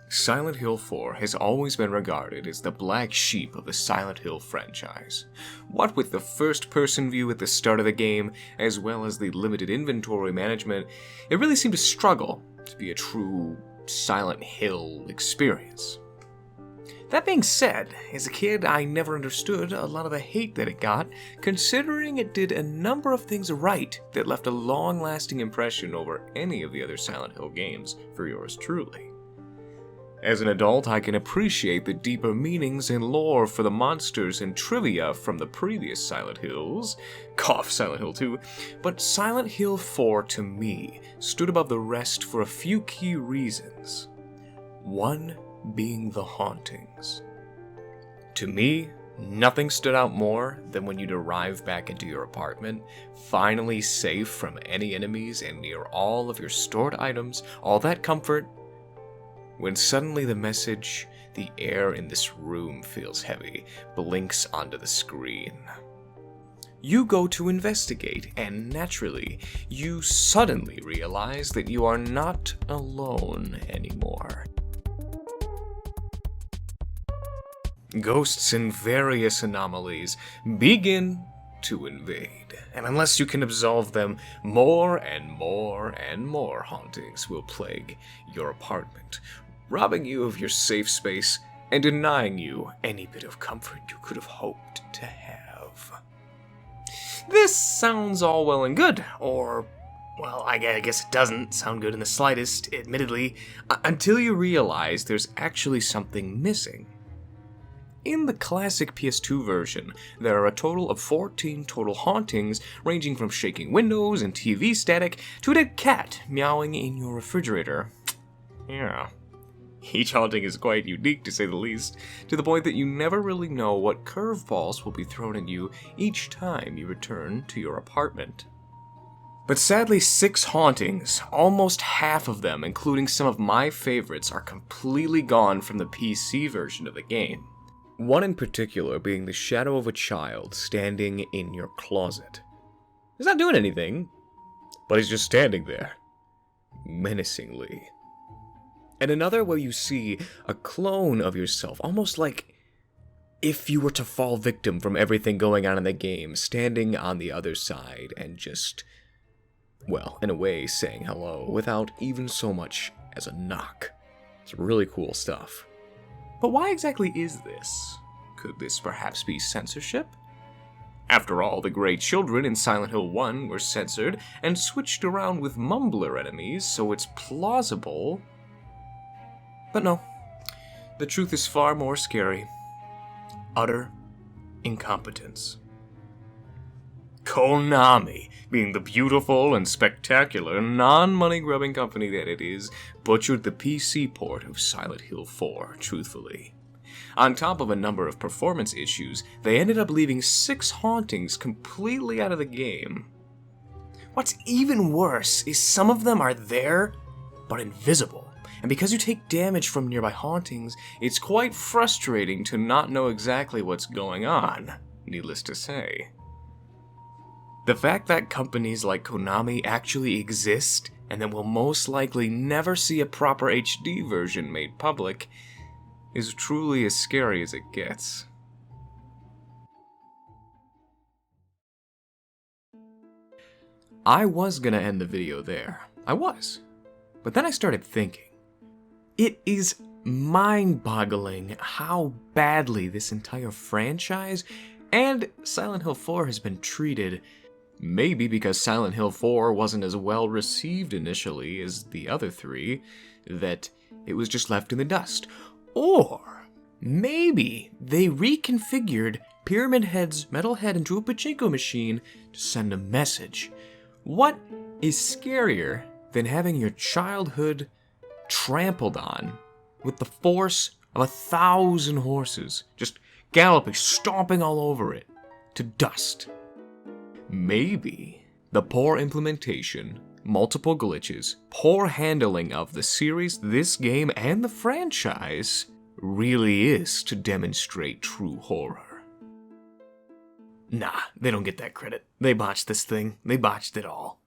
Silent Hill 4 has always been regarded as the black sheep of the Silent Hill franchise. What with the first-person view at the start of the game, as well as the limited inventory management, it really seemed to struggle to be a true Silent Hill experience. That being said, as a kid, I never understood a lot of the hate that it got, considering it did a number of things right that left a long-lasting impression over any of the other Silent Hill games for yours truly. As an adult, I can appreciate the deeper meanings and lore for the monsters and trivia from the previous Silent Hills, cough Silent Hill 2, but Silent Hill 4 to me stood above the rest for a few key reasons. One being the hauntings. To me, nothing stood out more than when you'd arrive back into your apartment, finally safe from any enemies and near all of your stored items, all that comfort, when suddenly the message, "The air in this room feels heavy," blinks onto the screen. You go to investigate, and naturally, you suddenly realize that you are not alone anymore. Ghosts and various anomalies begin to invade, and unless you can absolve them, more and more and more hauntings will plague your apartment, robbing you of your safe space and denying you any bit of comfort you could have hoped to have. This sounds all well and good, or, well, I guess it doesn't sound good in the slightest, admittedly, until you realize there's actually something missing. In the classic PS2 version, there are a total of 14 total hauntings, ranging from shaking windows and TV static to a dead cat meowing in your refrigerator. Yeah. Each haunting is quite unique, to say the least, to the point that you never really know what curveballs will be thrown at you each time you return to your apartment. But sadly, 6 hauntings, almost half of them, including some of my favorites, are completely gone from the PC version of the game. One in particular being the shadow of a child standing in your closet. He's not doing anything, but he's just standing there, menacingly. And another where you see a clone of yourself, almost like if you were to fall victim from everything going on in the game, standing on the other side and just, well, in a way, saying hello without even so much as a knock. It's really cool stuff. But why exactly is this? Could this perhaps be censorship? After all, the Grey Children in Silent Hill 1 were censored and switched around with mumbler enemies, so it's plausible. But no, the truth is far more scary. Utter incompetence. Konami, being the beautiful and spectacular, non-money-grubbing company that it is, butchered the PC port of Silent Hill 4, truthfully. On top of a number of performance issues, they ended up leaving 6 hauntings completely out of the game. What's even worse is some of them are there, but invisible. And because you take damage from nearby hauntings, it's quite frustrating to not know exactly what's going on, needless to say. The fact that companies like Konami actually exist, and that we'll most likely never see a proper HD version made public, is truly as scary as it gets. I was gonna end the video there. I was. But then I started thinking. It is mind-boggling how badly this entire franchise and Silent Hill 4 has been treated. Maybe because Silent Hill 4 wasn't as well received initially as the other 3, that it was just left in the dust. Or maybe they reconfigured Pyramid Head's metal head into a pachinko machine to send a message. What is scarier than having your childhood trampled on with the force of 1,000 horses, just galloping, stomping all over it, to dust? Maybe the poor implementation, multiple glitches, poor handling of the series, this game, and the franchise really is to demonstrate true horror. Nah, they don't get that credit. They botched this thing. They botched it all.